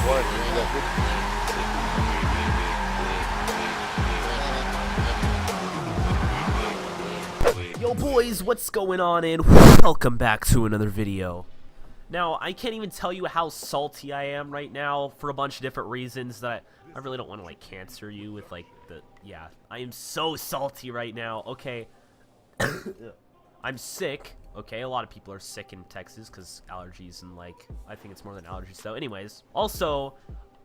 What? You ain't that Yo boys, what's going on, and welcome back to another video. Now, I can't even tell you how salty I am right now for a bunch of different reasons that I really don't want to, like, cancer you with, like, yeah, I am so salty right now, okay? I'm sick, okay? A lot of people are sick in Texas because allergies and, like, I think it's more than allergies, though. Anyways, also,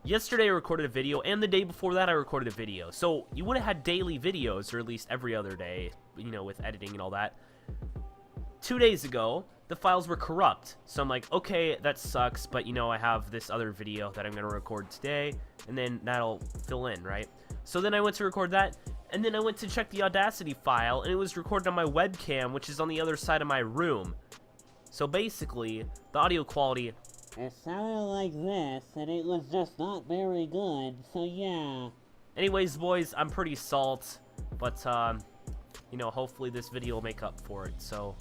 yesterday I recorded a video, and the day before that I recorded a video. So, you would have had daily videos, or at least every other day, you know, with editing and all that. 2 days ago, the files were corrupt. So I'm like, okay, that sucks, but, you know, I have this other video that I'm going to record today, and then that'll fill in, right? So then I went to record that, and then I went to check the Audacity file, and it was recorded on my webcam, which is on the other side of my room. So basically, the audio quality... It sounded like this, and it was just not very good, so yeah. Anyways, boys, I'm pretty salt, but, you know, hopefully this video will make up for it, so...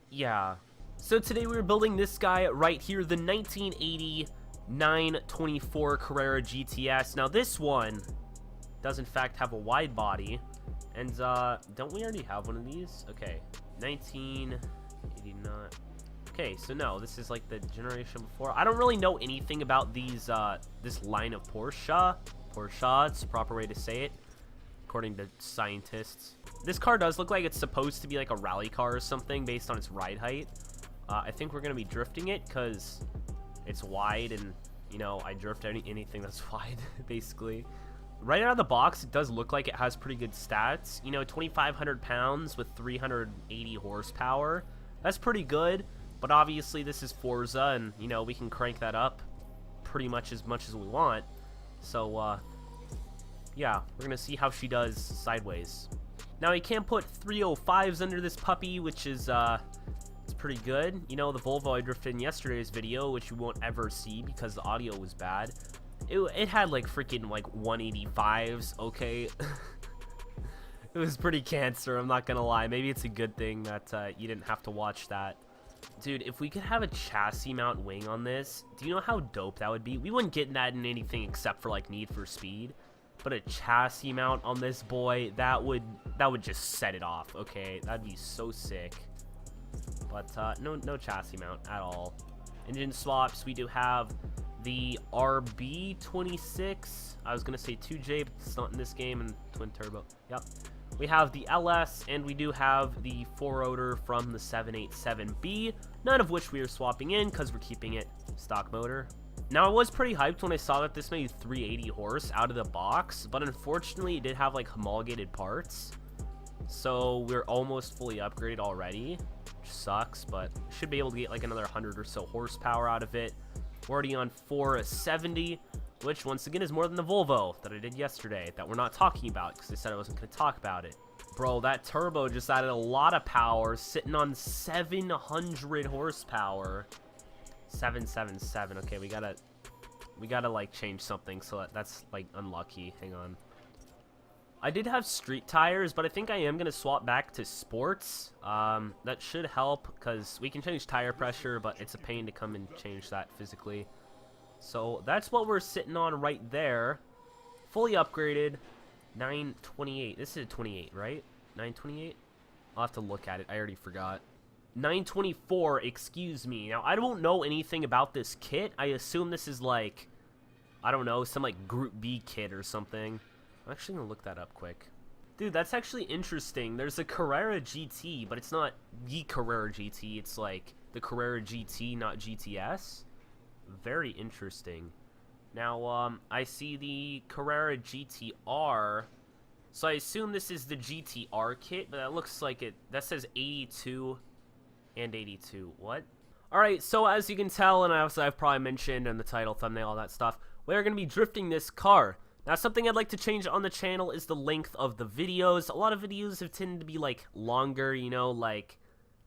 yeah. So today we were building this guy right here, the 1980 924 Carrera GTS. Now this one does in fact have a wide body, and don't we already have one of these? Okay, 1989. Okay, so no, this is like the generation before. I don't really know anything about these this line of Porsche. It's the proper way to say it, according to scientists. This car does look like it's supposed to be like a rally car or something based on its ride height. I think we're going to be drifting it because it's wide, and, you know, I drift anything that's wide, basically. Right out of the box, it does look like it has pretty good stats. You know, 2,500 pounds with 380 horsepower. That's pretty good, but obviously this is Forza, and, you know, we can crank that up pretty much as we want. So, yeah, we're going to see how she does sideways. Now, you can't put 305s under this puppy, which is, it's pretty good. You know, the Volvo I drifted in yesterday's video, which you won't ever see because the audio was bad. It had, like, freaking, like, 185s, okay? It was pretty cancer, I'm not gonna lie. Maybe it's a good thing that, you didn't have to watch that. Dude, if we could have a chassis mount wing on this, do you know how dope that would be? We wouldn't get that in anything except for, like, Need for Speed. But a chassis mount on this boy, that would just set it off, okay? That'd be so sick. But no chassis mount at all. Engine swaps, we do have the RB26. I was gonna say 2J, but it's not in this game, and twin turbo. Yep. We have the LS, and we do have the 4-rotor from the 787B, none of which we are swapping in because we're keeping it stock motor. Now, I was pretty hyped when I saw that this made 380 horse out of the box, but unfortunately it did have, like, homologated parts. So we're almost fully upgraded already, which sucks, but should be able to get like another 100 or so horsepower out of it. We're already on 470, which once again is more than the Volvo that I did yesterday that we're not talking about because I said I wasn't going to talk about it. Bro, that turbo just added a lot of power, sitting on 700 horsepower. 777. Okay, we gotta like change something, so that's like unlucky. Hang on. I did have street tires, but I think I am gonna swap back to sports. That should help because we can change tire pressure, but it's a pain to come and change that physically. So that's what we're sitting on right there. Fully upgraded. 928. This is a 28, right? 928. I'll have to look at it. I already forgot. 924, excuse me. Now, I don't know anything about this kit. I assume this is like, I don't know, some like Group B kit or something. I'm actually gonna look that up quick. Dude, that's actually interesting. There's a Carrera GT, but it's not the Carrera GT. It's like the Carrera GT, not GTS. Very interesting. Now, I see the Carrera GTR. So I assume this is the GTR kit, but that looks like it. That says 82 and 82. What? Alright, so as you can tell, and as I've probably mentioned in the title, thumbnail, all that stuff, we're going to be drifting this car. Now, something I'd like to change on the channel is the length of the videos. A lot of videos have tended to be, like, longer, you know, like,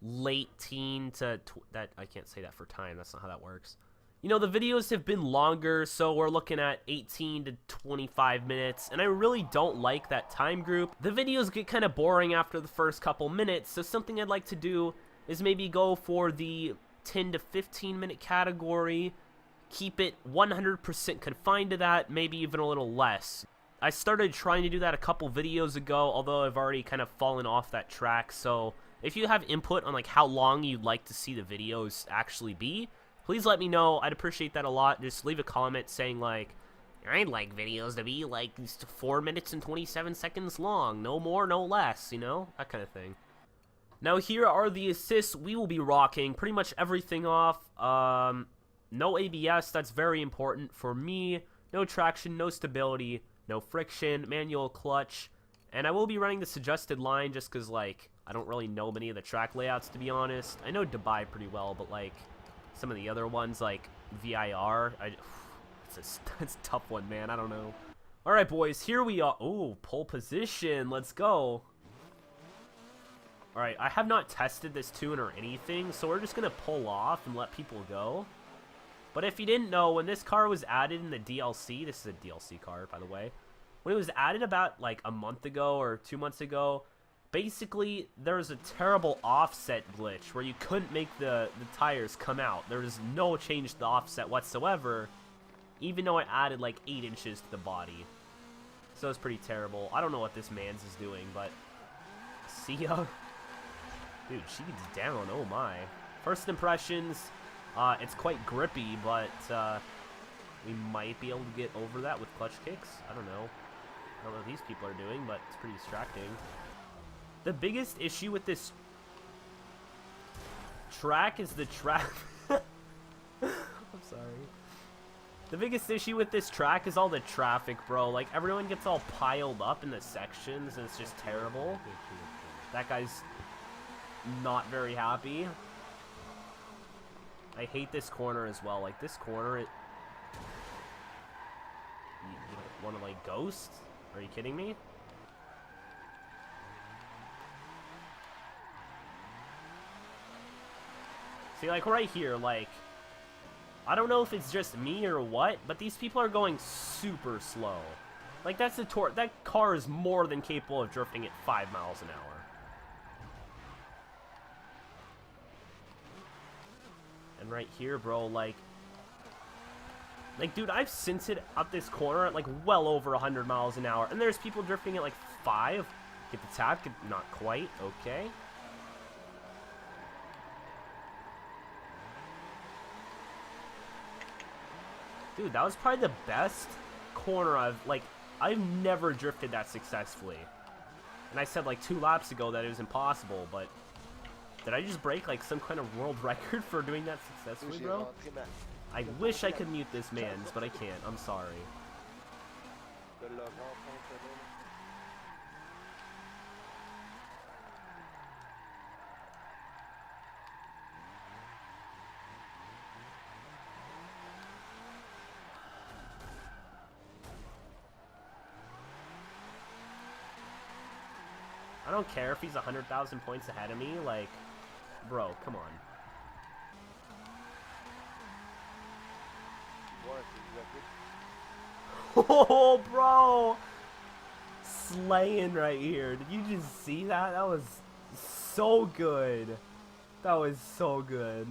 late teen to... that I can't say that for time. That's not how that works. You know, the videos have been longer, so we're looking at 18 to 25 minutes, and I really don't like that time group. The videos get kind of boring after the first couple minutes, so something I'd like to do is maybe go for the 10 to 15 minute category, keep it 100% confined to that, maybe even a little less. I started trying to do that a couple videos ago, although I've already kind of fallen off that track. So if you have input on like how long you'd like to see the videos actually be, please let me know. I'd appreciate that a lot. Just leave a comment saying like, I'd like videos to be like 4 minutes and 27 seconds long, no more, no less, you know, that kind of thing. Now here are the assists. We will be rocking pretty much everything off. No ABS, that's very important for me. No traction, no stability, no friction, manual clutch. And I will be running the suggested line just because, like, I don't really know many of the track layouts, to be honest. I know Dubai pretty well, but, like, some of the other ones, like VIR, it's a tough one, man. I don't know. All right, boys, here we are. Oh, pole position. Let's go. All right, I have not tested this tune or anything, so we're just going to pull off and let people go. But if you didn't know, when this car was added in the DLC, this is a DLC car, by the way. When it was added about, like, a month ago or 2 months ago, basically, there was a terrible offset glitch where you couldn't make the tires come out. There was no change to the offset whatsoever, even though I added, like, 8 inches to the body. So it's pretty terrible. I don't know what this man's is doing, but see ya. Dude, she's down. Oh, my. First impressions... it's quite grippy, but we might be able to get over that with clutch kicks. I don't know. I don't know what these people are doing, but it's pretty distracting. The biggest issue with this track is the track. I'm sorry. The biggest issue with this track is all the traffic, bro. Like, everyone gets all piled up in the sections, and it's just terrible. That guy's not very happy. I hate this corner as well. Like, this corner, you don't want to, like, ghost? Are you kidding me? See, like, right here, like, I don't know if it's just me or what, but these people are going super slow. Like, that's the torque. That car is more than capable of drifting at 5 miles an hour. And right here, bro, like, dude, I've sensed up this corner at, like, well over 100 miles an hour. And there's people drifting at, like, 5. Get the tap. Not quite. Okay. Dude, that was probably the best corner I've never drifted that successfully. And I said, like, 2 laps ago that it was impossible, but... Did I just break, like, some kind of world record for doing that successfully, bro? I wish I could mute this man's, but I can't. I'm sorry. I don't care if he's 100,000 points ahead of me, like... Bro, come on. Oh, bro! Slaying right here. Did you just see that? That was so good. That was so good.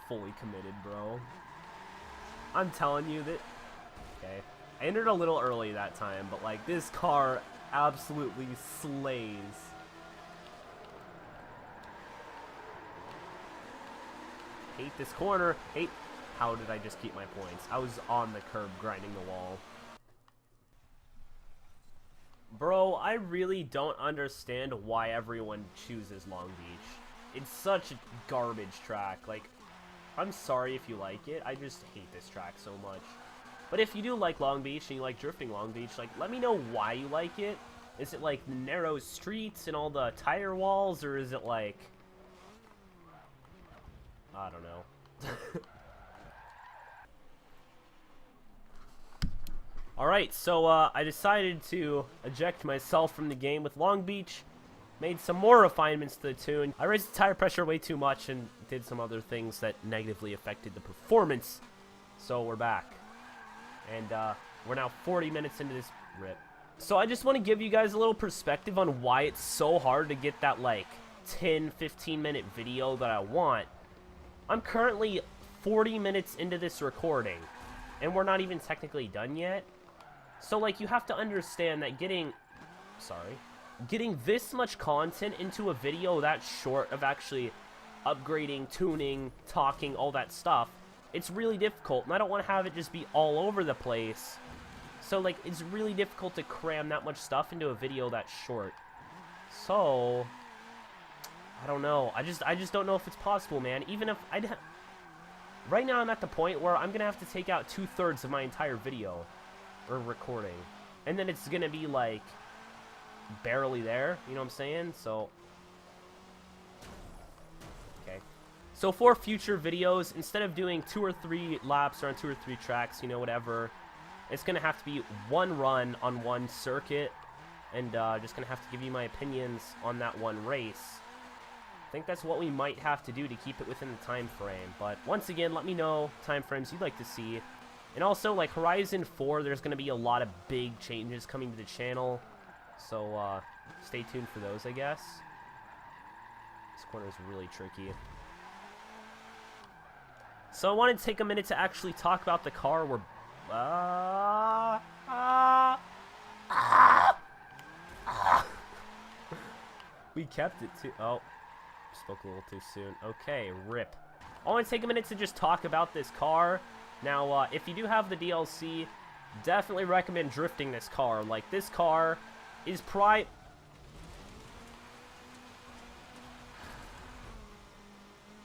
Fully committed, bro. I'm telling you that... Okay. I entered a little early that time, but, like, this car absolutely slays. Hate this corner. Hate... How did I just keep my points? I was on the curb grinding the wall. Bro, I really don't understand why everyone chooses Long Beach. It's such a garbage track. Like, I'm sorry if you like it. I just hate this track so much. But if you do like Long Beach and you like drifting Long Beach, like, let me know why you like it. Is it like the narrow streets and all the tire walls, or is it like... I don't know. Alright, so I decided to eject myself from the game with Long Beach. Made some more refinements to the tune. I raised the tire pressure way too much and did some other things that negatively affected the performance. So we're back. And we're now 40 minutes into this rip. So I just want to give you guys a little perspective on why it's so hard to get that, like, 10-15 minute video that I want. I'm currently 40 minutes into this recording, and we're not even technically done yet. So, like, you have to understand that getting this much content into a video that short of actually upgrading, tuning, talking, all that stuff, it's really difficult, and I don't want to have it just be all over the place. So, like, it's really difficult to cram that much stuff into a video that short. So, I don't know. I just don't know if it's possible, man. Even if right now I'm at the point where I'm gonna have to take out 2/3 of my entire video or recording, and then it's gonna be like barely there. You know what I'm saying? So, okay. So for future videos, instead of doing 2 or 3 laps or on 2 or 3 tracks, you know, whatever, it's gonna have to be one run on one circuit, and just gonna have to give you my opinions on that one race. I think that's what we might have to do to keep it within the time frame. But once again, let me know time frames you'd like to see. And also, like, Horizon 4, there's going to be a lot of big changes coming to the channel. So, stay tuned for those, I guess. This corner is really tricky. So I wanted to take a minute to actually talk about the car we're... We kept it too... Oh. Spoke a little too soon. Okay, rip. I want to take a minute to just talk about this car. Now, if you do have the DLC, definitely recommend drifting this car. Like, this car is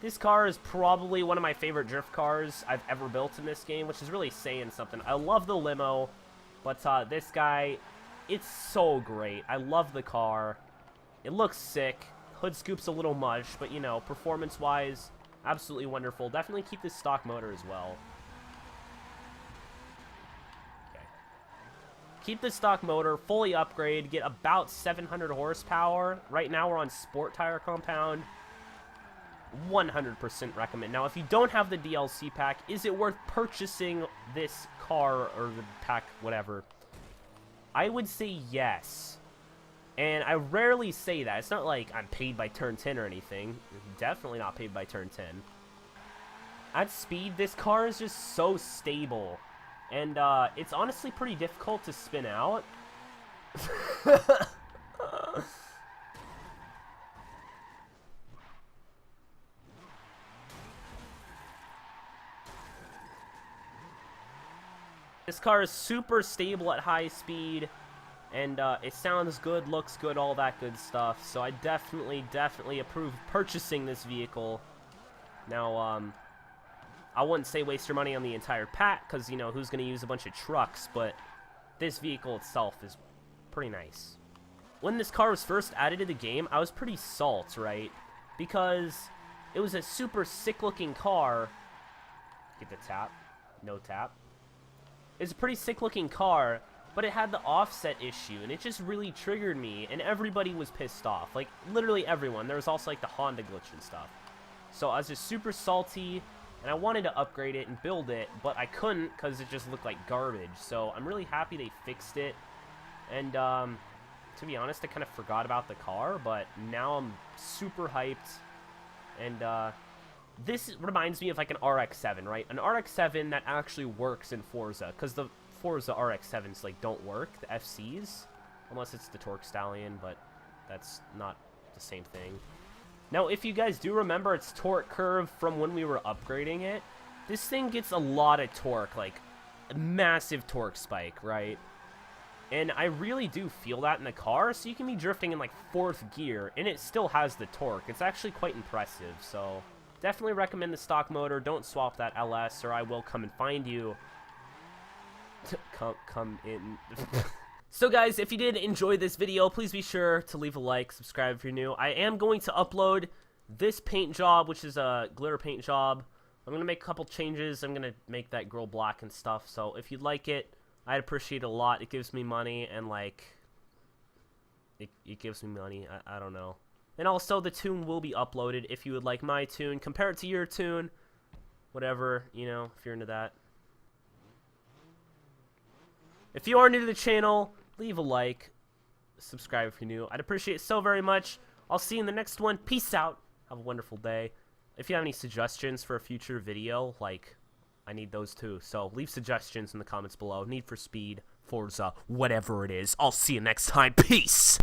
This car is probably one of my favorite drift cars I've ever built in this game, which is really saying something. I love the limo, but this guy, it's so great. I love the car. It looks sick. Hood scoop's a little much, but, you know, performance-wise, absolutely wonderful. Definitely keep this stock motor as well. Okay. Keep the stock motor, fully upgrade, get about 700 horsepower. Right now we're on Sport Tire Compound. 100% recommend. Now, if you don't have the DLC pack, is it worth purchasing this car or the pack, whatever? I would say yes. And I rarely say that. It's not like I'm paid by turn 10 or anything. Definitely not paid by turn 10. At speed, this car is just so stable. And it's honestly pretty difficult to spin out. This car is super stable at high speed. And it sounds good, looks good, all that good stuff. So I definitely approve purchasing this vehicle. Now, I wouldn't say waste your money on the entire pack, because, you know, who's going to use a bunch of trucks? But this vehicle itself is pretty nice. When this car was first added to the game, I was pretty salty, right? Because it was a super sick-looking car. Get the tap. No tap. It's a pretty sick-looking car. But it had the offset issue, and it just really triggered me, and everybody was pissed off. Like, literally everyone. There was also, like, the Honda glitch and stuff. So I was just super salty, and I wanted to upgrade it and build it, but I couldn't because it just looked like garbage. So I'm really happy they fixed it. And, to be honest, I kind of forgot about the car, but now I'm super hyped. And, this reminds me of, like, an RX-7, right? An RX-7 that actually works in Forza, because the Forza RX-7s, like, don't work, the FCs, unless it's the Torque Stallion, but that's not the same thing. Now, if you guys do remember its torque curve from when we were upgrading it, this thing gets a lot of torque, like, a massive torque spike, right? And I really do feel that in the car, so you can be drifting in, like, 4th gear, and it still has the torque. It's actually quite impressive, so definitely recommend the stock motor. Don't swap that LS, or I will come and find you. Come in. So guys, if you did enjoy this video, please be sure to leave a like, subscribe if you're new. I am going to upload this paint job, which is a glitter paint job. I'm going to make a couple changes. I'm going to make that grill black and stuff. So if you'd like it, I'd appreciate it a lot. It gives me money, and like, it gives me money. I don't know. And also, the tune will be uploaded if you would like my tune. Compare it to your tune. Whatever, you know, if you're into that. If you are new to the channel, leave a like, subscribe if you're new. I'd appreciate it so very much. I'll see you in the next one. Peace out. Have a wonderful day. If you have any suggestions for a future video, like, I need those too. So leave suggestions in the comments below. Need for Speed, Forza, whatever it is. I'll see you next time. Peace!